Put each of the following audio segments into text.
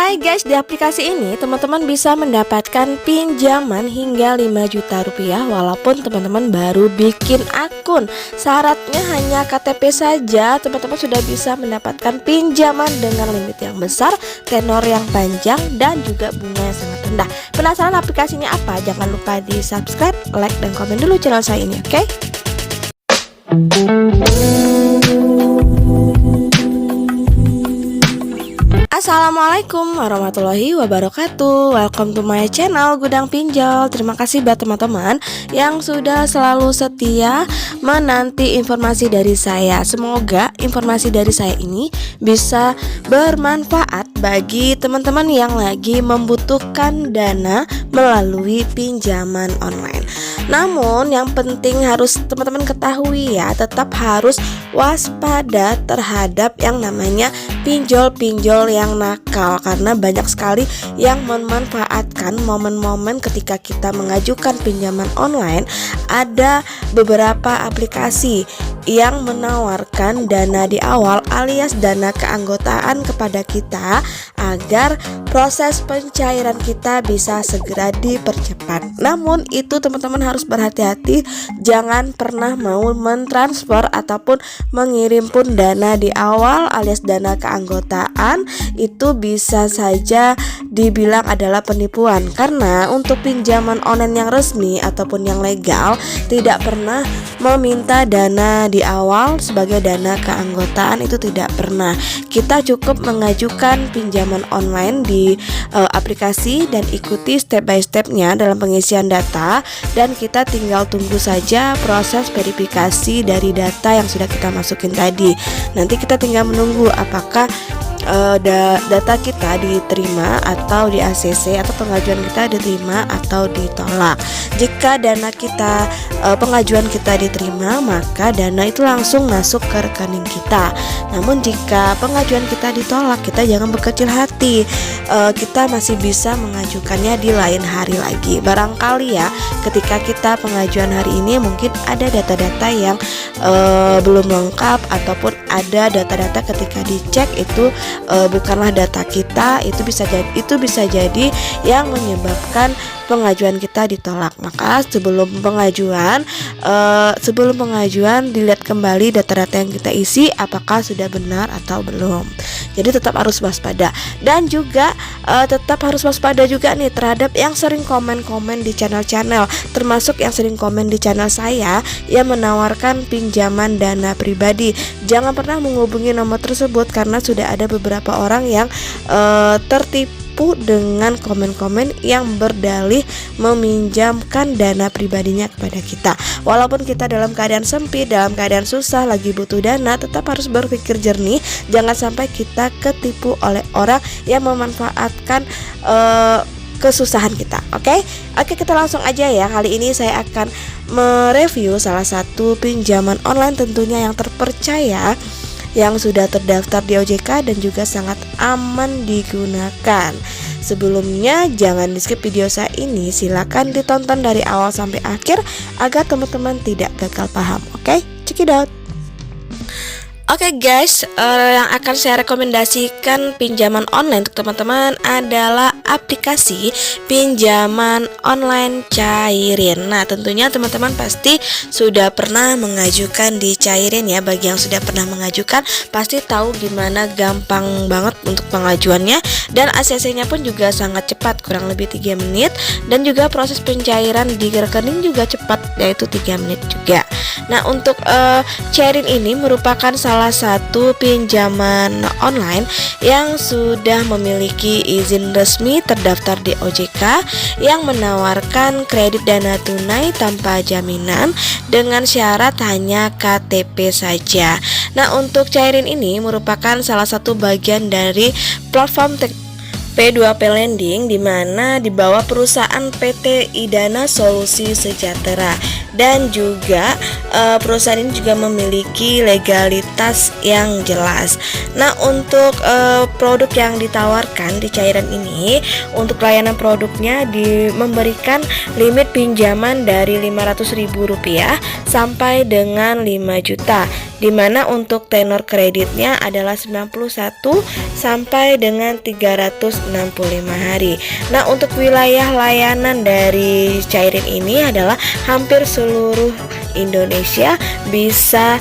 Hai guys, di aplikasi ini teman-teman bisa mendapatkan pinjaman hingga 5 juta rupiah walaupun teman-teman baru bikin akun. Syaratnya hanya KTP saja, teman-teman sudah bisa mendapatkan pinjaman dengan limit yang besar, tenor yang panjang, dan juga bunga yang sangat rendah. Penasaran aplikasinya apa? Jangan lupa di subscribe, like, dan komen dulu channel saya ini, oke? Assalamualaikum warahmatullahi wabarakatuh. Welcome to my channel Gudang Pinjol. Terima kasih buat teman-teman yang sudah selalu setia menanti informasi dari saya. Semoga informasi dari saya ini bisa bermanfaat bagi teman-teman yang lagi membutuhkan dana melalui pinjaman online. Namun yang penting harus teman-teman ketahui ya, tetap harus waspada terhadap yang namanya pinjol-pinjol yang nakal, karena banyak sekali yang memanfaatkan momen-momen ketika kita mengajukan pinjaman online. Ada beberapa aplikasi yang menawarkan dana di awal alias dana keanggotaan kepada kita agar proses pencairan kita bisa segera dipercepat. Namun itu teman-teman harus berhati-hati, jangan pernah mau mentransfer ataupun mengirim pun dana di awal alias dana keanggotaan. Itu bisa saja dibilang adalah penipuan, karena untuk pinjaman online yang resmi ataupun yang legal tidak pernah meminta dana di awal sebagai dana keanggotaan, itu tidak pernah. Kita cukup mengajukan pinjaman online di aplikasi dan ikuti step by stepnya dalam pengisian data, dan kita tinggal tunggu saja proses verifikasi dari data yang sudah kita masukin tadi. Nanti kita tinggal menunggu apakah data kita diterima atau di ACC atau pengajuan kita diterima atau ditolak. Jika dana kita pengajuan kita diterima, maka dana itu langsung masuk ke rekening kita. Namun jika pengajuan kita ditolak, kita jangan berkecil hati. Kita masih bisa mengajukannya di lain hari lagi. Barangkali ya, ketika kita pengajuan hari ini mungkin ada data-data yang belum lengkap, ataupun ada data-data ketika dicek itu bukanlah data kita, itu bisa jadi yang menyebabkan pengajuan kita ditolak. Maka sebelum pengajuan dilihat kembali data-data yang kita isi apakah sudah benar atau belum. Jadi tetap harus waspada, dan juga tetap harus waspada juga nih terhadap yang sering komen-komen di channel-channel, termasuk yang sering komen di channel saya yang menawarkan pinjaman dana pribadi. Jangan pernah menghubungi nomor tersebut karena sudah ada beberapa orang yang tertipu dengan komen-komen yang berdalih meminjamkan dana pribadinya kepada kita. Walaupun kita dalam keadaan sempit, dalam keadaan susah, lagi butuh dana, tetap harus berpikir jernih. Jangan sampai kita ketipu oleh orang yang memanfaatkan kesusahan kita. Oke, kita langsung aja ya. Kali ini saya akan mereview salah satu pinjaman online tentunya yang terpercaya, yang sudah terdaftar di OJK dan juga sangat aman digunakan. Sebelumnya jangan di skip video saya ini, silakan ditonton dari awal sampai akhir agar teman-teman tidak gagal paham. Oke, check it out. Oke guys, yang akan saya rekomendasikan pinjaman online untuk teman-teman adalah aplikasi pinjaman online Cairin. Nah, tentunya teman-teman pasti sudah pernah mengajukan di Cairin ya. Bagi yang sudah pernah mengajukan pasti tahu gimana gampang banget untuk pengajuannya, dan ACC-nya pun juga sangat cepat, kurang lebih 3 menit, dan juga proses pencairan di rekening juga cepat, yaitu 3 menit juga. Nah, untuk Cairin ini merupakan salah satu pinjaman online yang sudah memiliki izin resmi terdaftar di OJK, yang menawarkan kredit dana tunai tanpa jaminan dengan syarat hanya KTP saja. Nah, untuk Cairin ini merupakan salah satu bagian dari platform P2P Lending, di mana di bawah perusahaan PT Idana Solusi Sejahtera. dan juga perusahaan ini juga memiliki legalitas yang jelas. Nah, untuk produk yang ditawarkan di cairan ini, untuk layanan produknya memberikan limit pinjaman dari Rp500.000 sampai dengan 5 juta, dimana untuk tenor kreditnya adalah 91 sampai dengan 365 hari. Nah, untuk wilayah layanan dari cairan ini adalah hampir seluruh Indonesia bisa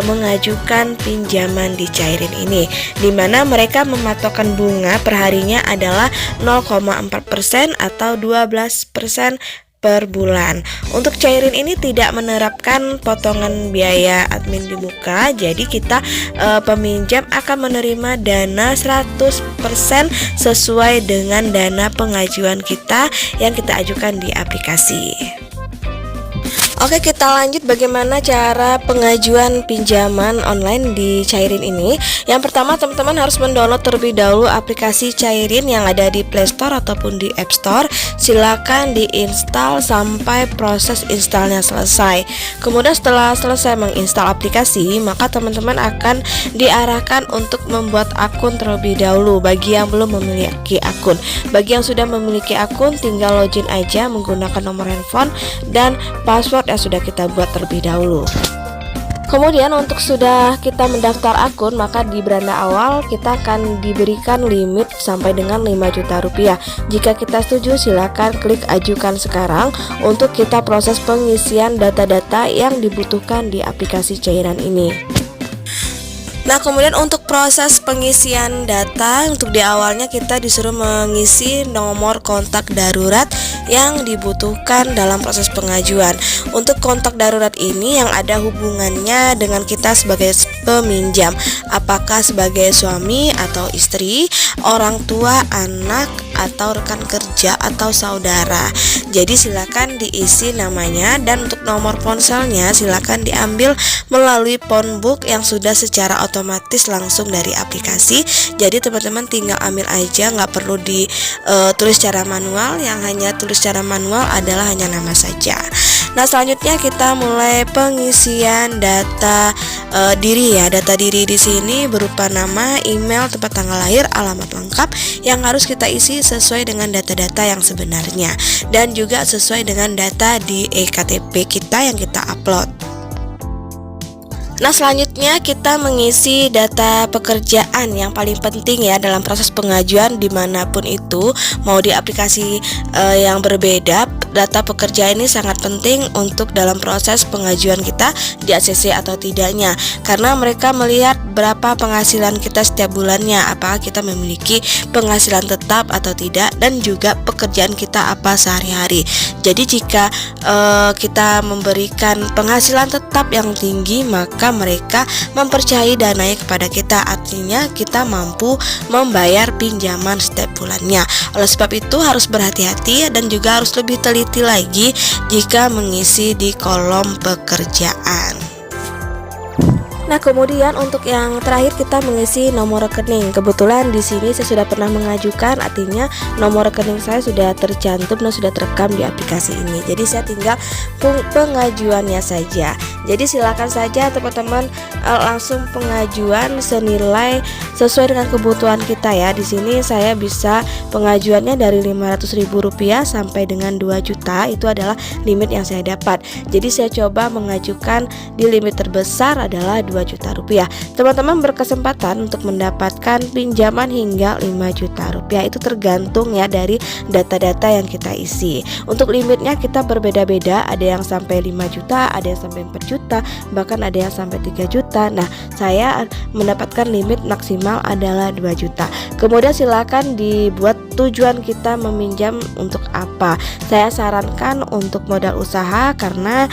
mengajukan pinjaman di cairan ini, dimana mereka mematokkan bunga perharinya adalah 0,4% atau 12% per bulan. Untuk cairan ini tidak menerapkan potongan biaya admin di muka, jadi kita peminjam akan menerima dana 100% sesuai dengan dana pengajuan kita yang kita ajukan di aplikasi. Oke, kita lanjut bagaimana cara pengajuan pinjaman online di Cairin ini. Yang pertama, teman-teman harus mendownload terlebih dahulu aplikasi Cairin yang ada di Play Store ataupun di App Store. Silakan diinstal sampai proses installnya selesai. Kemudian setelah selesai menginstal aplikasi, maka teman-teman akan diarahkan untuk membuat akun terlebih dahulu. Bagi yang belum memiliki akun, bagi yang sudah memiliki akun, tinggal login aja menggunakan nomor handphone dan password yang sudah kita buat terlebih dahulu. Kemudian untuk sudah kita mendaftar akun, maka di beranda awal kita akan diberikan limit sampai dengan 5 juta rupiah. Jika kita setuju, silakan klik ajukan sekarang untuk kita proses pengisian data-data yang dibutuhkan di aplikasi cairan ini. Nah, kemudian untuk proses pengisian data, untuk di awalnya kita disuruh mengisi nomor kontak darurat yang dibutuhkan dalam proses pengajuan. Untuk kontak darurat ini yang ada hubungannya dengan kita sebagai peminjam, apakah sebagai suami atau istri, orang tua, anak, atau rekan kerja atau saudara. Jadi silakan diisi namanya, dan untuk nomor ponselnya silakan diambil melalui phonebook yang sudah secara otomatis langsung dari aplikasi. Jadi teman-teman tinggal ambil aja, nggak perlu ditulis secara manual. Yang hanya tulis secara manual adalah hanya nama saja. Nah, selanjutnya kita mulai pengisian data diri ya. Data diri di sini berupa nama, email, tempat tanggal lahir, alamat lengkap yang harus kita isi sesuai dengan data-data yang sebenarnya, dan juga sesuai dengan data di eKTP kita yang kita upload. Nah, selanjutnya kita mengisi data pekerjaan yang paling penting ya dalam proses pengajuan dimanapun itu, mau di aplikasi yang berbeda. Data pekerjaan ini sangat penting untuk dalam proses pengajuan kita di ACC atau tidaknya, karena mereka melihat berapa penghasilan kita setiap bulannya, apakah kita memiliki penghasilan tetap atau tidak, dan juga pekerjaan kita apa sehari-hari. Jadi jika kita memberikan penghasilan tetap yang tinggi, maka mereka mempercayai dananya kepada kita, artinya kita mampu membayar pinjaman setiap bulannya. Oleh sebab itu harus berhati-hati dan juga harus lebih teliti lagi jika mengisi di kolom pekerjaan. Nah, kemudian untuk yang terakhir kita mengisi nomor rekening. Kebetulan di sini saya sudah pernah mengajukan, artinya nomor rekening saya sudah tercantum dan sudah terekam di aplikasi ini. Jadi saya tinggal pengajuannya saja. Jadi silakan saja teman-teman langsung pengajuan senilai sesuai dengan kebutuhan kita ya. Di sini saya bisa pengajuannya dari Rp500.000 sampai dengan 2 juta. Itu adalah limit yang saya dapat. Jadi saya coba mengajukan di limit terbesar adalah 2 juta rupiah. Teman-teman berkesempatan untuk mendapatkan pinjaman hingga 5 juta rupiah. Itu tergantung ya dari data-data yang kita isi. Untuk limitnya kita berbeda-beda, ada yang sampai 5 juta, ada yang sampai 4 juta, bahkan ada yang sampai 3 juta. Nah, saya mendapatkan limit maksimal adalah 2 juta. Kemudian silakan dibuat tujuan kita meminjam untuk apa. Saya sarankan untuk modal usaha, karena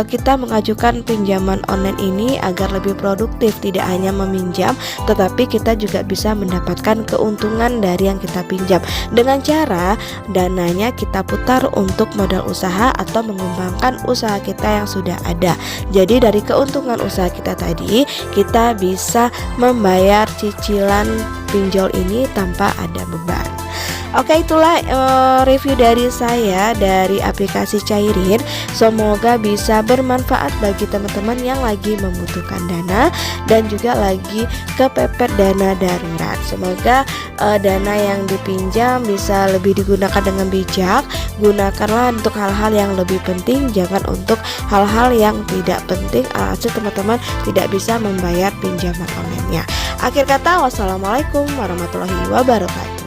kita mengajukan pinjaman online ini agar lebih produktif, tidak hanya meminjam tetapi kita juga bisa mendapatkan keuntungan dari yang kita pinjam dengan cara dananya kita putar untuk modal usaha atau mengembangkan usaha kita yang sudah ada. Jadi dari keuntungan usaha kita tadi, kita bisa membayar cicilan pinjol ini tanpa ada beban. Oke, itulah review dari saya dari aplikasi Cairin. Semoga bisa bermanfaat bagi teman-teman yang lagi membutuhkan dana dan juga lagi kepepet dana darurat. Semoga dana yang dipinjam bisa lebih digunakan dengan bijak. Gunakanlah untuk hal-hal yang lebih penting, jangan untuk hal-hal yang tidak penting alhasil teman-teman tidak bisa membayar pinjaman online-nya. Akhir kata, wassalamualaikum warahmatullahi wabarakatuh.